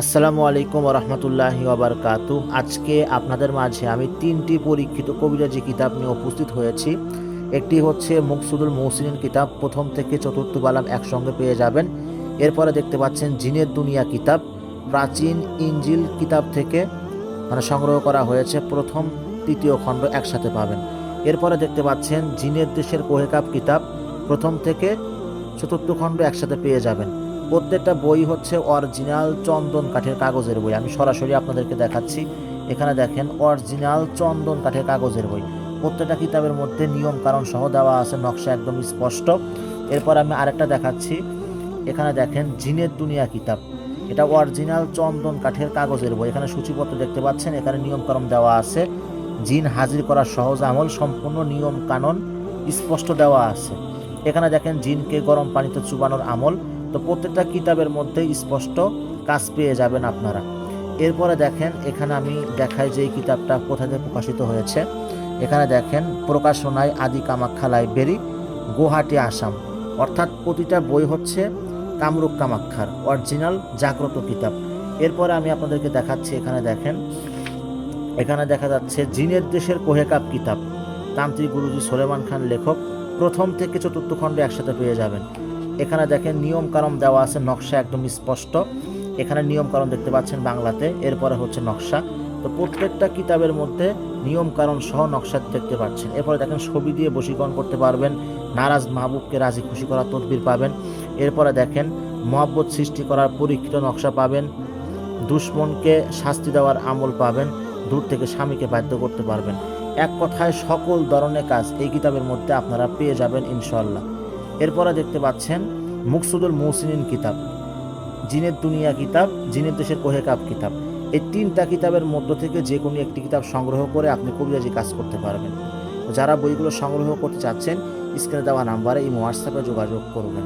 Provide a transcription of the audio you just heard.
আসসালামু আলাইকুম রহমতুল্লাহি ওয়াবারকাতু। আজকে আপনাদের মাঝে আমি তিনটি পরীক্ষিত কবিরাজি কিতাব নিয়ে উপস্থিত হয়েছি। একটি হচ্ছে মুকসুদুল মুহসিনিন কিতাব, প্রথম থেকে চতুর্থ বালাম একসঙ্গে পেয়ে যাবেন। এরপরে দেখতে পাচ্ছেন জিনের দুনিয়া কিতাব, প্রাচীন ইঞ্জিল কিতাব থেকে সংগ্রহ করা হয়েছে, প্রথম তৃতীয় খণ্ড একসাথে পাবেন। এরপরে দেখতে পাচ্ছেন জিনের দেশের কোহেকাব কিতাব, প্রথম থেকে চতুর্থ খণ্ড একসাথে পেয়ে যাবেন। প্রত্যেকটা বই হচ্ছে অরিজিনাল চন্দন কাঠের কাগজের বই। আমি সরাসরি আপনাদেরকে দেখাচ্ছি। এখানে দেখেন অরিজিনাল চন্দন কাঠের কাগজের বই। প্রত্যেকটা কিতাবের মধ্যে নিয়ম কারণ সহ দেওয়া আছে, নকশা একদম স্পষ্ট। এরপর আমি আরেকটা দেখাচ্ছি। এখানে দেখেন জিনের দুনিয়া কিতাব, এটা অরিজিনাল চন্দন কাঠের কাগজের বই। এখানে সূচিপত্র দেখতে পাচ্ছেন, এখানে নিয়ম কানুন দেওয়া আছে। জিন হাজির করার সহজ আমল, সম্পূর্ণ নিয়ম কানুন স্পষ্ট দেওয়া আছে। এখানে দেখেন জিনকে গরম পানিতে চুবানোর আমল। তো প্রত্যেকটা কিতাবের মধ্যে স্পষ্ট কাজ পেয়ে যাবেন আপনারা। এরপরে দেখেন এখানে আমি দেখাই যে এই কিতাবটা কোথায় প্রকাশিত হয়েছে। এখানে দেখেন প্রকাশনায় আদি কামাখ্যা লাইব্রেরি, গুয়াহাটি, আসাম। অর্থাৎ প্রতিটা বই হচ্ছে কামরূপ কামাখ্যার অরিজিনাল জাগ্রত কিতাব। এরপরে আমি আপনাদেরকে দেখাচ্ছি। এখানে দেখেন, এখানে দেখা যাচ্ছে জিনের দেশের কোহেকাব কিতাব, তান্ত্রিক গুরুজি সোলেমান খান লেখক, প্রথম থেকে চতুর্থ খণ্ডে একসাথে পেয়ে যাবেন। এখানে দেখেন নিয়ম কানুন দেওয়া আছে, নকশা একদম স্পষ্ট। এখানে নিয়ম কানুন দেখতে পাচ্ছেন বাংলাতে, এরপরে হচ্ছে নকশা। তো প্রত্যেকটা কিতাবের মধ্যে নিয়ম কানুন সহ নকশা দেখতে পাচ্ছেন। এরপরে দেখেন ছবি দিয়ে বশীকরণ করতে পারবেন, নারাজ মাহবুবকে রাজি খুশি করার তদবির পাবেন। এরপরে দেখেন মহব্বত সৃষ্টি করার পরীক্ষিত নকশা পাবেন, দুশ্মনকে শাস্তি দেওয়ার আমল পাবেন, দূর থেকে স্বামীকে বাধ্য করতে পারবেন। এক কথায় সকল ধরনের কাজ এই কিতাবের মধ্যে আপনারা পেয়ে যাবেন ইনশাআল্লাহ। এরপরে দেখতে পাচ্ছেন মুকসুদুল মুহসিনিন কিতাব, জিনের দুনিয়া কিতাব, জিনের দেশের কোহেকাব কিতাব। এই তিনটা কিতাবের মধ্য থেকে যে কোনো একটি কিতাব সংগ্রহ করে আপনি কবিরাজি কাজ করতে পারবেন। যারা বইগুলো সংগ্রহ করতে চাচ্ছেন, স্ক্রিনে দেওয়া নাম্বারে এই হোয়াটসঅ্যাপে যোগাযোগ করবেন।